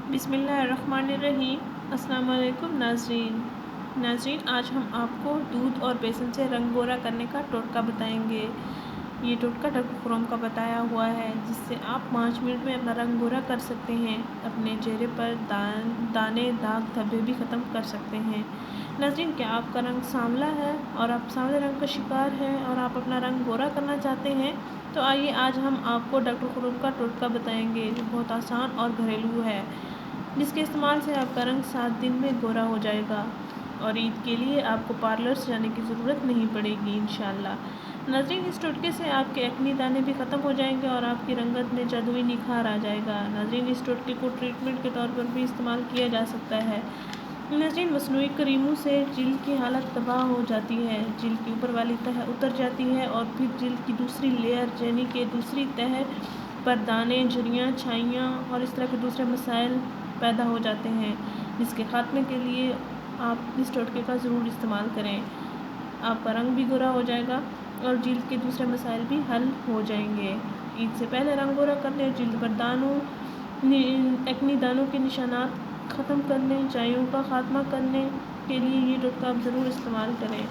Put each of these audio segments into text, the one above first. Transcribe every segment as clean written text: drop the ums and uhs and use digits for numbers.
बिस्मिल्लाहिर्रहमानिर्रहीम। अस्सलाम वालेकुम नाज़रीन, आज हम आपको दूध और बेसन से रंग गोरा करने का टोटका बताएंगे। ये टोटका डॉक्टर खुरम का बताया हुआ है, जिससे आप 5 मिनट में अपना रंग गोरा कर सकते हैं। अपने चेहरे पर दाने, दाग, धब्बे भी ख़त्म कर सकते हैं। नाज़रीन, क्या आपका रंग सांवला है और आप सांवले रंग का शिकार हैं और आप अपना रंग गोरा करना चाहते हैं, तो आइए आज हम आपको डॉक्टर खुरम का टोटका बताएंगे, जो बहुत आसान और घरेलू है, जिसके इस्तेमाल से आपका रंग 7 दिन में गोरा हो जाएगा और ईद के लिए आपको पार्लर से जाने की ज़रूरत नहीं पड़ेगी इंशाअल्लाह। नाज़रीन, इस टोटके से आपके एक्ने दाने भी ख़त्म हो जाएंगे और आपकी रंगत में जादुई निखार आ जाएगा। नाज़रीन, इस टोटके को ट्रीटमेंट के तौर पर भी इस्तेमाल किया जा सकता है। नाज़रीन, मसनूई क्रीमों से जिल्द की हालत तबाह हो जाती है, जिल्द की ऊपर वाली तह उतर जाती है और फिर जिल्द की दूसरी लेयर यानी कि दूसरी तह पर दाने, झुर्रियाँ, छाइयाँ और इस तरह के दूसरे मसाइल पैदा हो जाते हैं, जिसके ख़ात्मे के लिए आप इस टोटके का ज़रूर इस्तेमाल करें। आपका रंग भी गोरा हो जाएगा और जिल्द के दूसरे मसाइल भी हल हो जाएंगे। ईद से पहले रंग गोरा करने और जिल्द पर एक्ने दानों के निशानात ख़त्म करने, चाइयों का ख़ात्मा करने के लिए ये टोटका आप ज़रूर इस्तेमाल करें।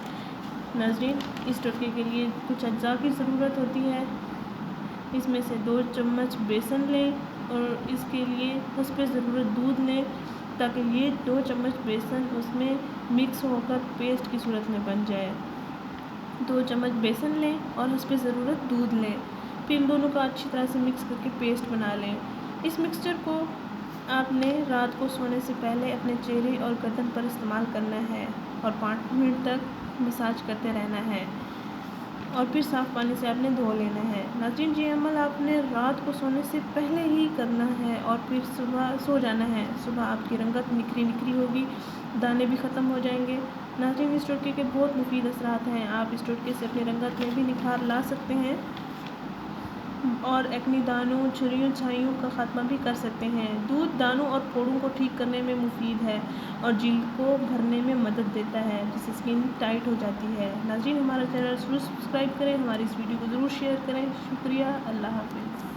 नाज़रीन, इस टोटके के लिए कुछ अज्जा की ज़रूरत होती है। इसमें से 2 चम्मच बेसन लें और इसके लिए उस पर ज़रूरत दूध लें, ताकि ये 2 चम्मच बेसन उसमें मिक्स होकर पेस्ट की सूरत में बन जाए। 2 चम्मच बेसन लें और उस पर ज़रूरत दूध लें, फिर इन दोनों का अच्छी तरह से मिक्स करके पेस्ट बना लें। इस मिक्सचर को आपने रात को सोने से पहले अपने चेहरे और गर्दन पर इस्तेमाल करना है और 5 मिनट तक मसाज करते रहना है और फिर साफ़ पानी से आपने धो लेना है। नाज़रीन, ये अमल आपने रात को सोने से पहले ही करना है और फिर सुबह सो जाना है। सुबह आपकी रंगत निखरी होगी, दाने भी ख़त्म हो जाएंगे। नाज़रीन, इस टोटके के बहुत मुफीद असरात हैं। आप इस टोटके से अपनी रंगत में भी निखार ला सकते हैं और एक्ने दानों, झुर्रियों, छाइयों का ख़ात्मा भी कर सकते हैं। दूध दानों और फोड़ों को ठीक करने में मुफीद है और जिल्द को भरने में मदद देता है, जिससे स्किन टाइट हो जाती है। नाज़रीन, हमारा चैनल ज़रूर सब्सक्राइब करें, हमारी इस वीडियो को ज़रूर शेयर करें। शुक्रिया। अल्लाह हाफ़िज़।